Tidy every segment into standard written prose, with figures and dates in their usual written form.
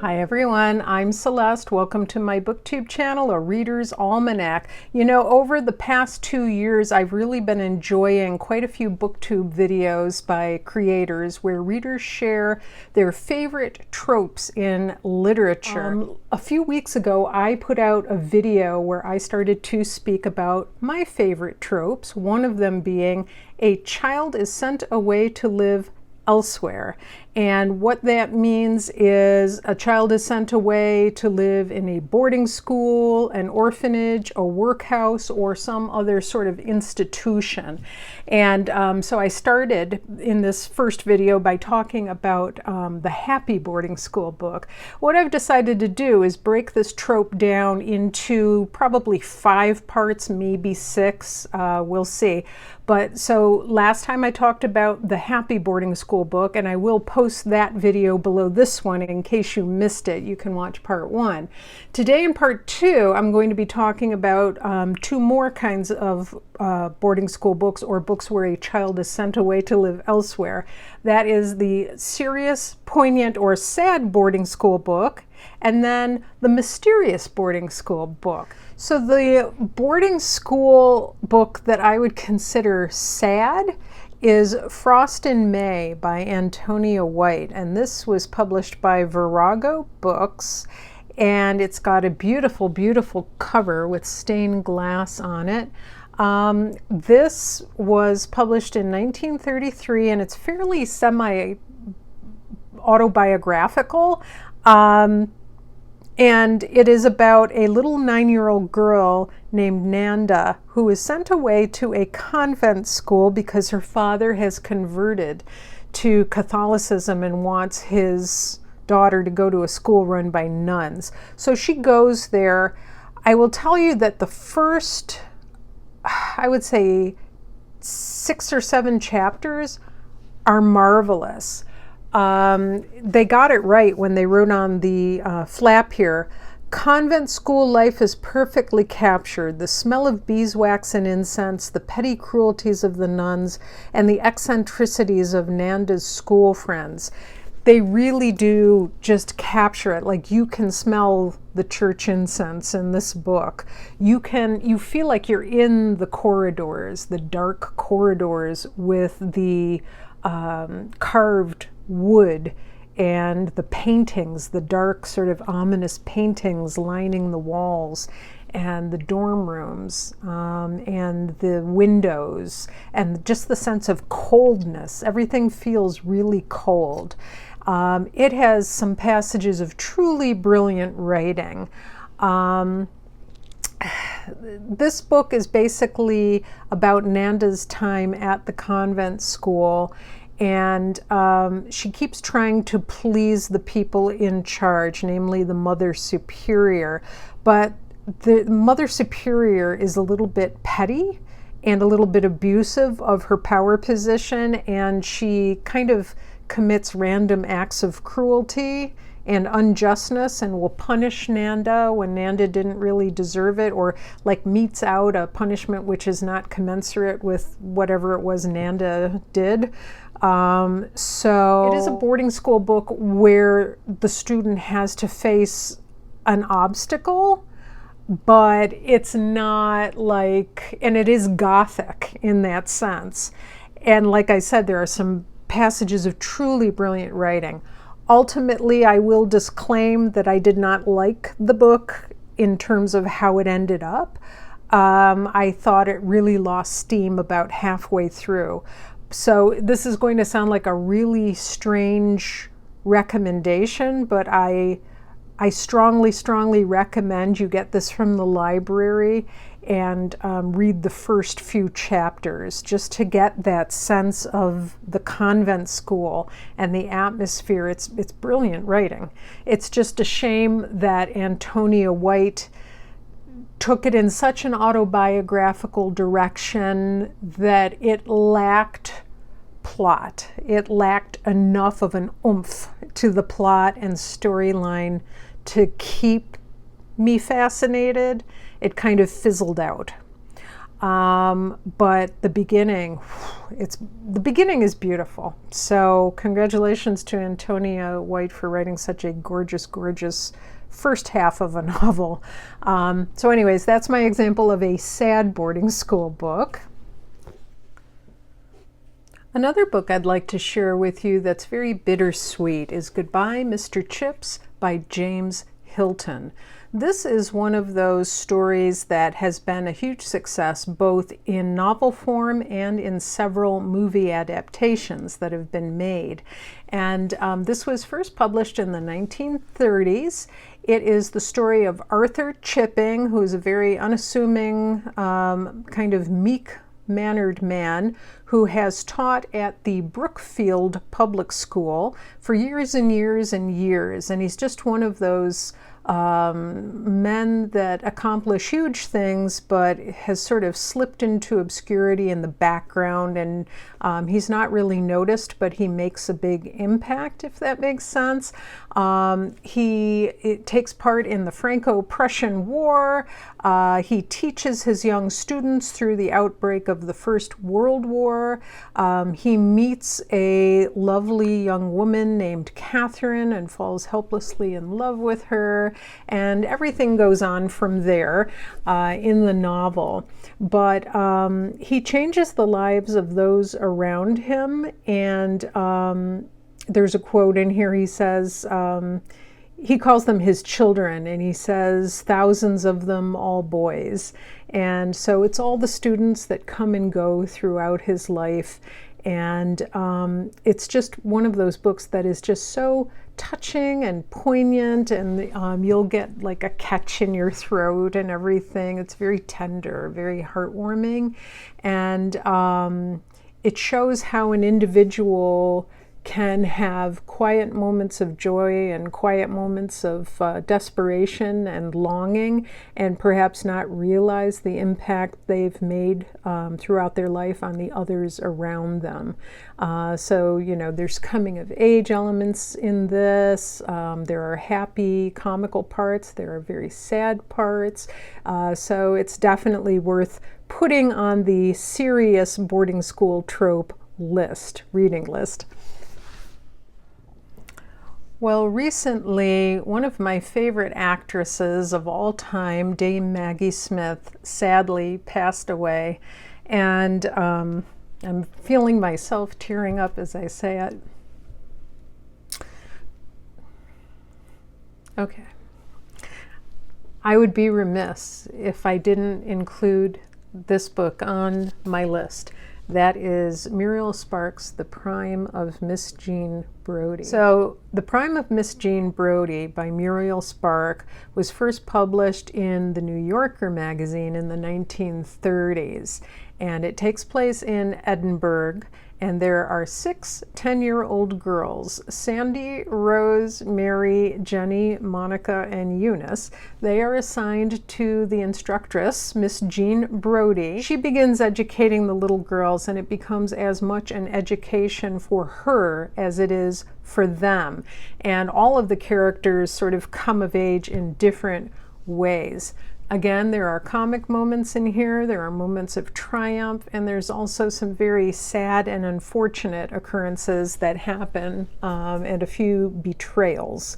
Hi everyone, I'm Celeste. Welcome to my BookTube channel, A Reader's Almanac. You know, over the past 2 years, I've really been enjoying quite a few BookTube videos by creators where readers share their favorite tropes in literature. A few weeks ago, I put out a video where I started to speak about my favorite tropes, one of them being a child is sent away to live elsewhere. And what that means is a child is sent away to live in a boarding school, an orphanage, a workhouse, or some other sort of institution. And so I started in this first video by talking about the Happy Boarding School book. What I've decided to do is break this trope down into probably 5 parts, maybe 6, we'll see. But so last time I talked about the Happy Boarding School book, and I will post that video below this one in case you missed it. You can watch part 1. Today in part 2, I'm going to be talking about 2 more kinds of boarding school books, or books where a child is sent away to live elsewhere. That is the serious, poignant, or sad boarding school book, and then the mysterious boarding school book. So the boarding school book that I would consider sad is Frost in May by Antonia White, and this was published by Virago Books, and it's got a beautiful, beautiful cover with stained glass on it. This was published in 1933, and it's fairly semi-autobiographical. And it is about a little 9-year-old girl named Nanda who is sent away to a convent school because her father has converted to Catholicism and wants his daughter to go to a school run by nuns. So she goes there. I will tell you that the first, I would say, 6 or 7 chapters are marvelous. They got it right when they wrote on the flap here. Convent school life is perfectly captured. The smell of beeswax and incense, the petty cruelties of the nuns, and the eccentricities of Nanda's school friends. They really do just capture it. Like, you can smell the church incense in this book. You feel like you're in the corridors, the dark corridors with the carved wood and the paintings, the dark sort of ominous paintings lining the walls, and the dorm rooms, and the windows, and just the sense of coldness. Everything feels really cold. It has some passages of truly brilliant writing. This book is basically about Nanda's time at the convent school, and she keeps trying to please the people in charge, namely the Mother Superior. But the Mother Superior is a little bit petty and a little bit abusive of her power position, and she kind of commits random acts of cruelty and unjustness and will punish Nanda when Nanda didn't really deserve it, or like metes out a punishment which is not commensurate with whatever it was Nanda did. So it is a boarding school book where the student has to face an obstacle, but it's not like, and it is gothic in that sense. And like I said, there are some passages of truly brilliant writing. Ultimately, I will disclaim that I did not like the book in terms of how it ended up. I thought it really lost steam about halfway through. So this is going to sound like a really strange recommendation, but I strongly, strongly recommend you get this from the library and read the first few chapters just to get that sense of the convent school and the atmosphere. It's brilliant writing. It's just a shame that Antonia White took it in such an autobiographical direction that it lacked plot. It lacked enough of an oomph to the plot and storyline to keep me fascinated. It kind of fizzled out. But the beginning is beautiful. So congratulations to Antonia White for writing such a gorgeous, gorgeous first half of a novel. So anyways, that's my example of a sad boarding school book. Another book I'd like to share with you that's very bittersweet is Goodbye, Mr. Chips by James Hilton. This is one of those stories that has been a huge success both in novel form and in several movie adaptations that have been made. And this was first published in the 1930s. It is the story of Arthur Chipping, who is a very unassuming, kind of meek-mannered man who has taught at the Brookfield Public School for years and years and years. And he's just one of those men that accomplish huge things, but has sort of slipped into obscurity in the background, and he's not really noticed, but he makes a big impact, if that makes sense. He takes part in the Franco-Prussian War. He teaches his young students through the outbreak of the First World War. He meets a lovely young woman named Catherine and falls helplessly in love with her. And everything goes on from there in the novel. But he changes the lives of those around him. And there's a quote in here. He says, he calls them his children, and he says, thousands of them, all boys. And so it's all the students that come and go throughout his life. And it's just one of those books that is just so touching and poignant, and you'll get like a catch in your throat and everything. It's very tender, very heartwarming, and it shows how an individual can have quiet moments of joy and quiet moments of desperation and longing, and perhaps not realize the impact they've made throughout their life on the others around them. So, you know, there's coming of age elements in this. There are happy, comical parts. There are very sad parts. So it's definitely worth putting on the serious boarding school trope reading list. Well, recently, one of my favorite actresses of all time, Dame Maggie Smith, sadly passed away. And I'm feeling myself tearing up as I say it. Okay. I would be remiss if I didn't include this book on my list. That is Muriel Sparks' The Prime of Miss Jean Brodie. So, The Prime of Miss Jean Brodie by Muriel Sparks was first published in the New Yorker magazine in the 1930s. And it takes place in Edinburgh. And there are 6 10-year-old girls, Sandy, Rose, Mary, Jenny, Monica, and Eunice. They are assigned to the instructress, Miss Jean Brodie. She begins educating the little girls, and it becomes as much an education for her as it is for them. And all of the characters sort of come of age in different ways. Again, there are comic moments in here, there are moments of triumph, and there's also some very sad and unfortunate occurrences that happen, and a few betrayals.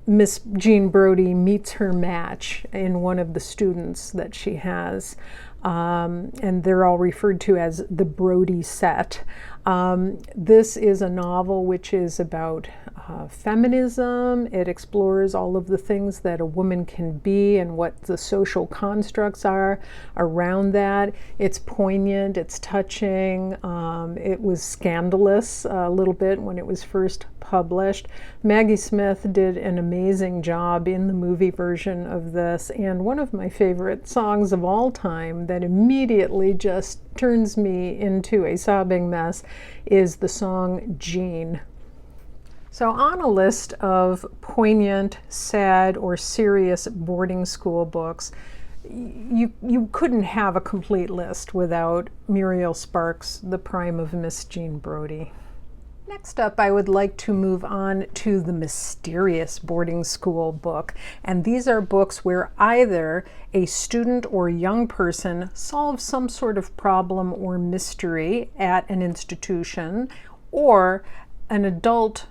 Miss Jean Brodie meets her match in one of the students that she has. And they're all referred to as the Brodie set. This is a novel which is about feminism. It explores all of the things that a woman can be and what the social constructs are around that. It's poignant, it's touching. It was scandalous a little bit when it was first published. Maggie Smith did an amazing job in the movie version of this, and one of my favorite songs of all time that immediately just turns me into a sobbing mess is the song Jean. So on a list of poignant, sad, or serious boarding school books, you couldn't have a complete list without Muriel Sparks' The Prime of Miss Jean Brodie. Next up, I would like to move on to the mysterious boarding school book. And these are books where either a student or young person solves some sort of problem or mystery at an institution, or an adult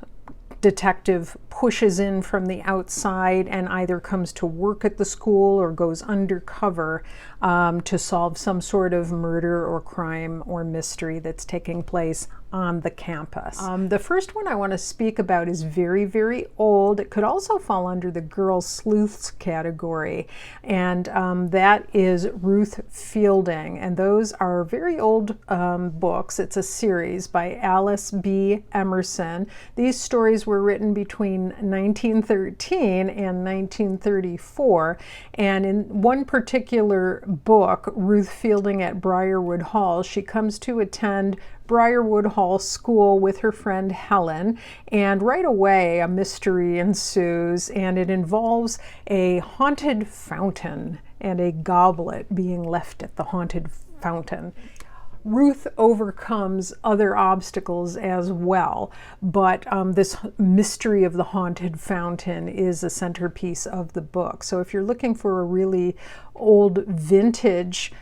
detective pushes in from the outside and either comes to work at the school or goes undercover to solve some sort of murder or crime or mystery that's taking place on the campus. The first one I want to speak about is very, very old. It could also fall under the girl sleuths category, and that is Ruth Fielding. And those are very old books. It's a series by Alice B. Emerson. These stories were written between 1913 and 1934, and in one particular book, Ruth Fielding at Briarwood Hall, she comes to attend Briarwood Hall School with her friend Helen, and right away a mystery ensues, and it involves a haunted fountain and a goblet being left at the haunted fountain. Ruth overcomes other obstacles as well, but this mystery of the haunted fountain is a centerpiece of the book. So if you're looking for a really old vintage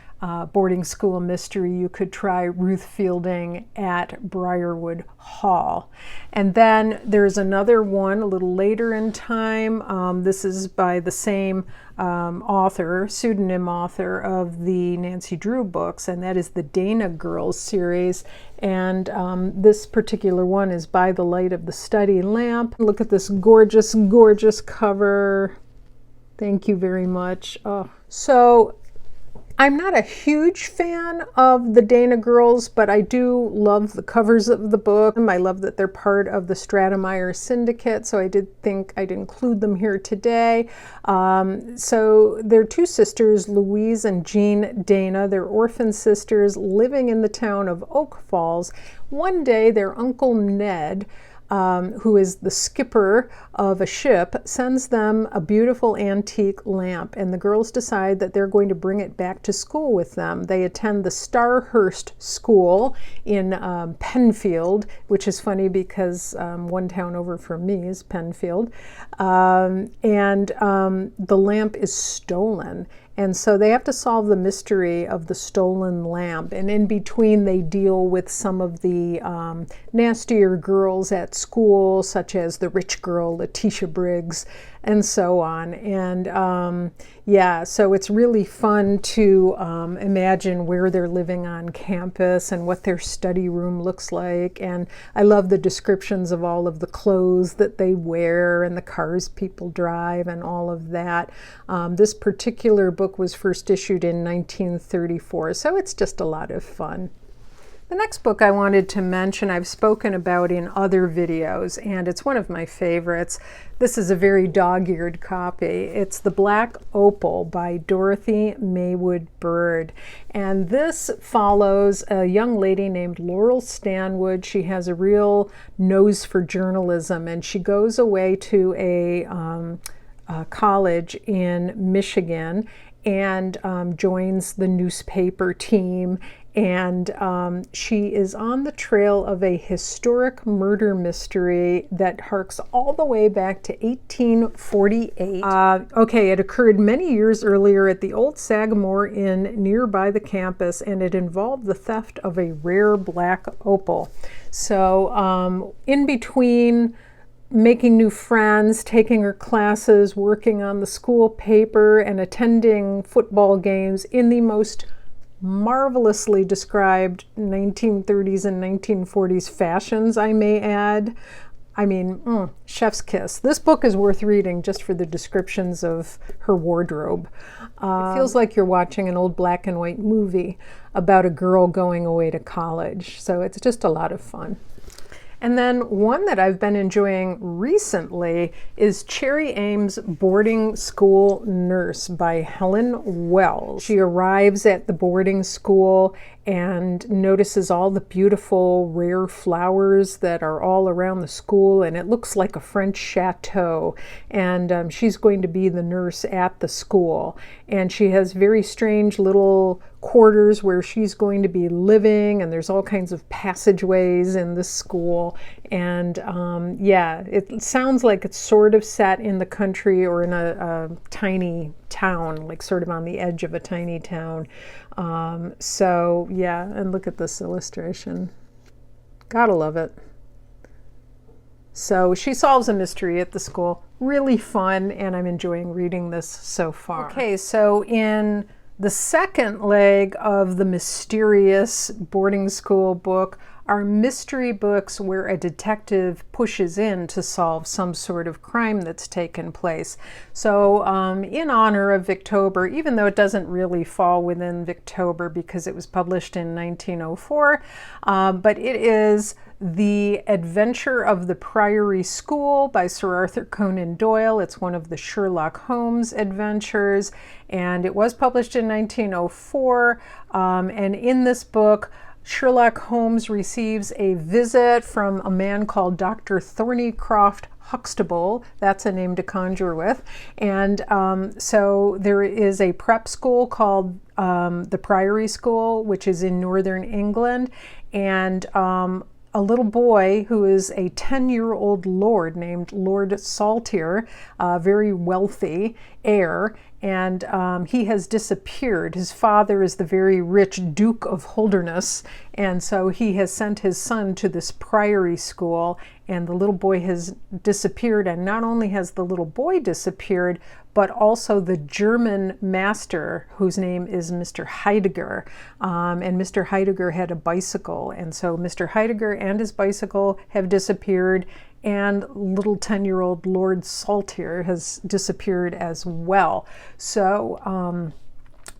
boarding school mystery, you could try Ruth Fielding at Briarwood Hall. And then there's another one a little later in time. This is by the same author, pseudonym author of the Nancy Drew books, and that is the Dana Girls series. And this particular one is By the Light of the Study Lamp. Look at this gorgeous, gorgeous cover. Thank you very much. So I'm not a huge fan of the Dana Girls, but I do love the covers of the book. I love that they're part of the Stratemeyer Syndicate, so I did think I'd include them here today. So they're two sisters, Louise and Jean Dana. They're orphan sisters living in the town of Oak Falls. One day, their Uncle Ned, who is the skipper of a ship, sends them a beautiful antique lamp, and the girls decide that they're going to bring it back to school with them. They attend the Starhurst School in Penfield, which is funny because one town over from me is Penfield, and the lamp is stolen. And so they have to solve the mystery of the stolen lamp. And in between, they deal with some of the nastier girls at school, such as the rich girl, Letitia Briggs, and so on. And yeah, so it's really fun to imagine where they're living on campus and what their study room looks like. And I love the descriptions of all of the clothes that they wear and the cars people drive and all of that. This particular book was first issued in 1934, so it's just a lot of fun. The next book I wanted to mention I've spoken about in other videos, and it's one of my favorites. This is a very dog-eared copy. It's The Black Opal by Dorothy Maywood Byrd. And this follows a young lady named Laurel Stanwood. She has a real nose for journalism, and she goes away to a college in Michigan and joins the newspaper team. And she is on the trail of a historic murder mystery that harks all the way back to 1848. Okay, it occurred many years earlier at the old Sagamore Inn nearby the campus, and it involved the theft of a rare black opal. So in between making new friends, taking her classes, working on the school paper, and attending football games in the most marvelously described 1930s and 1940s fashions, I may add. I mean, chef's kiss. This book is worth reading just for the descriptions of her wardrobe. It feels like you're watching an old black and white movie about a girl going away to college. So it's just a lot of fun. And then one that I've been enjoying recently is Cherry Ames' Boarding School Nurse by Helen Wells. She arrives at the boarding school and notices all the beautiful rare flowers that are all around the school, and it looks like a French chateau. And she's going to be the nurse at the school. And she has very strange little quarters where she's going to be living, and there's all kinds of passageways in the school. And yeah, it sounds like it's sort of set in the country or in a tiny town, like sort of on the edge of a tiny town. So yeah, and look at this illustration. Gotta love it. So she solves a mystery at the school. Really fun, and I'm enjoying reading this so far. Okay, so in the second leg of the mysterious boarding school book are mystery books where a detective pushes in to solve some sort of crime that's taken place. So in honor of Victober, even though it doesn't really fall within Victober because it was published in 1904, but it is The Adventure of the Priory School by Sir Arthur Conan Doyle. It's one of the Sherlock Holmes adventures, and it was published in 1904. And in this book, Sherlock Holmes receives a visit from a man called Dr. Thornycroft Huxtable. That's a name to conjure with. And so there is a prep school called the Priory School, which is in northern England. And a little boy who is a 10-year-old lord named Lord Saltire, a very wealthy heir, and he has disappeared. His father is the very rich Duke of Holderness, and so he has sent his son to this priory school, and the little boy has disappeared. And not only has the little boy disappeared, but also the German master, whose name is Mr. Heidegger. And Mr. Heidegger had a bicycle, and so Mr. Heidegger and his bicycle have disappeared, and little 10-year-old Lord Saltire has disappeared as well. So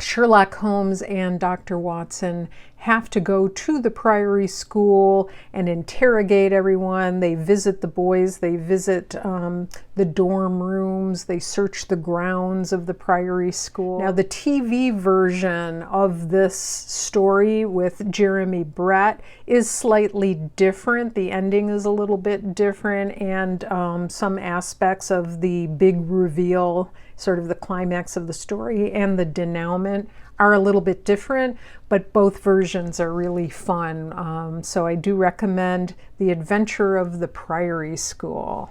Sherlock Holmes and Dr. Watson have to go to the Priory School and interrogate everyone. They visit the boys, they visit the dorm rooms, they search the grounds of the Priory School. Now, the TV version of this story with Jeremy Brett is slightly different. The ending is a little bit different, and some aspects of the big reveal, sort of the climax of the story, and the denouement are a little bit different, but both versions are really fun. So I do recommend The Adventure of the Priory School.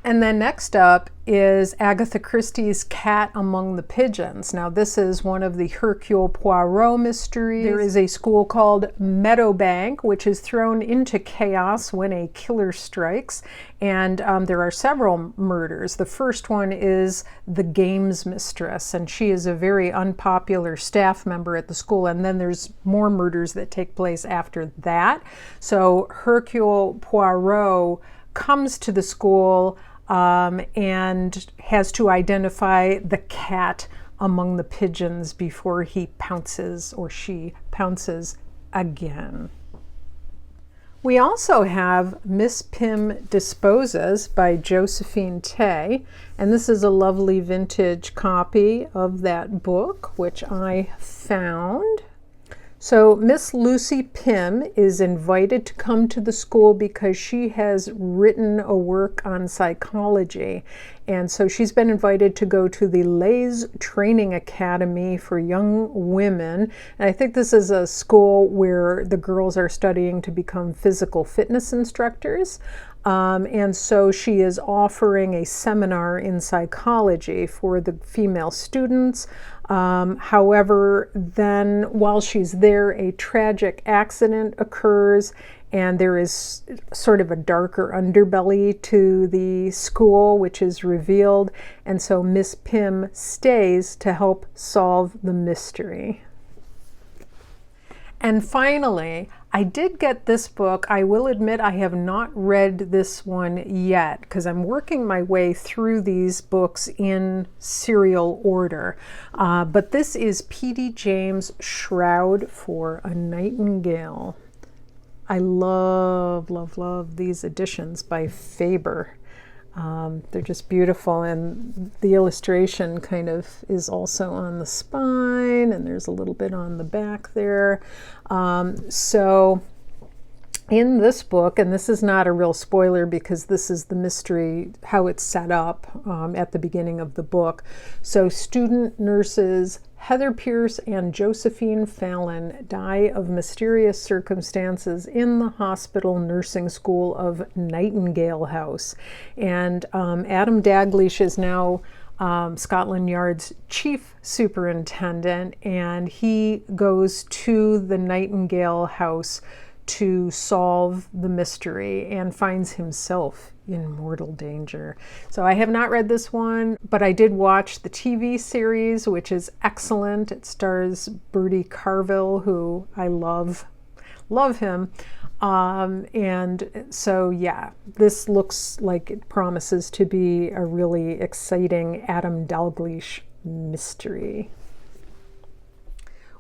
And then next up is Agatha Christie's Cat Among the Pigeons. Now, this is one of the Hercule Poirot mysteries. There is a school called Meadowbank, which is thrown into chaos when a killer strikes. And there are several murders. The first one is the games mistress, and she is a very unpopular staff member at the school. And then there's more murders that take place after that. So Hercule Poirot comes to the school and has to identify the cat among the pigeons before he pounces, or she pounces again. We also have Miss Pym Disposes by Josephine Tay, and this is a lovely vintage copy of that book, which I found. So Miss Lucy Pym is invited to come to the school because she has written a work on psychology. And so she's been invited to go to the Leys Training Academy for Young Women. And I think this is a school where the girls are studying to become physical fitness instructors. And so she is offering a seminar in psychology for the female students. However, then while she's there, a tragic accident occurs, and there is sort of a darker underbelly to the school, which is revealed. And so Miss Pym stays to help solve the mystery. And finally, I did get this book. I will admit I have not read this one yet because I'm working my way through these books in serial order. But this is P.D. James' Shroud for a Nightingale. I love, love, love these editions by Faber. They're just beautiful, and the illustration kind of is also on the spine, and there's a little bit on the back there. So in this book, and this is not a real spoiler because this is the mystery, how it's set up at the beginning of the book. So student nurses Heather Pierce and Josephine Fallon die of mysterious circumstances in the hospital nursing school of Nightingale House. And Adam Dalgleish is now Scotland Yard's chief superintendent, and he goes to the Nightingale House to solve the mystery and finds himself in mortal danger. So I have not read this one, but I did watch the TV series, which is excellent. It stars Brodie Carville, who I love him. And so, yeah, this looks like it promises to be a really exciting Adam Dalgleish mystery.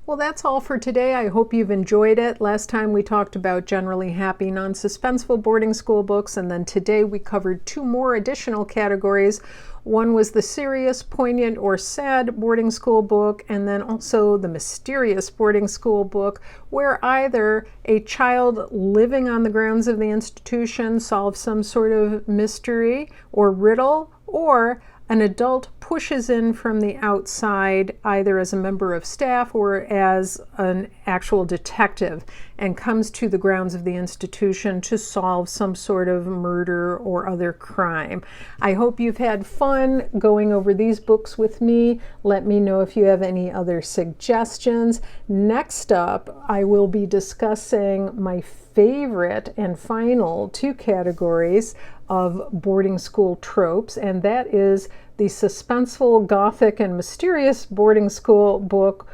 Well, that's all for today. I hope you've enjoyed it. Last time we talked about generally happy, non-suspenseful boarding school books, and then today we covered 2 more additional categories. One was the serious, poignant, or sad boarding school book, and then also the mysterious boarding school book, where either a child living on the grounds of the institution solves some sort of mystery or riddle, or an adult pushes in from the outside, either as a member of staff or as an actual detective, and comes to the grounds of the institution to solve some sort of murder or other crime. I hope you've had fun going over these books with me. Let me know if you have any other suggestions. Next up, I will be discussing my favorite and final 2 categories of boarding school tropes, and that is the suspenseful, gothic, and mysterious boarding school book,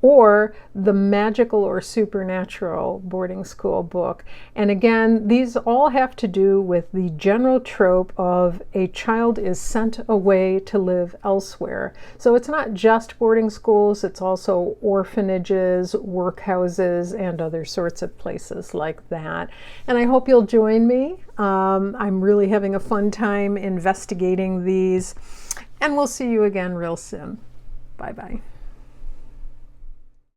or the magical or supernatural boarding school book. And again, these all have to do with the general trope of a child is sent away to live elsewhere. So it's not just boarding schools, it's also orphanages, workhouses, and other sorts of places like that. And I hope you'll join me. I'm really having a fun time investigating these, and we'll see you again real soon. Bye-bye.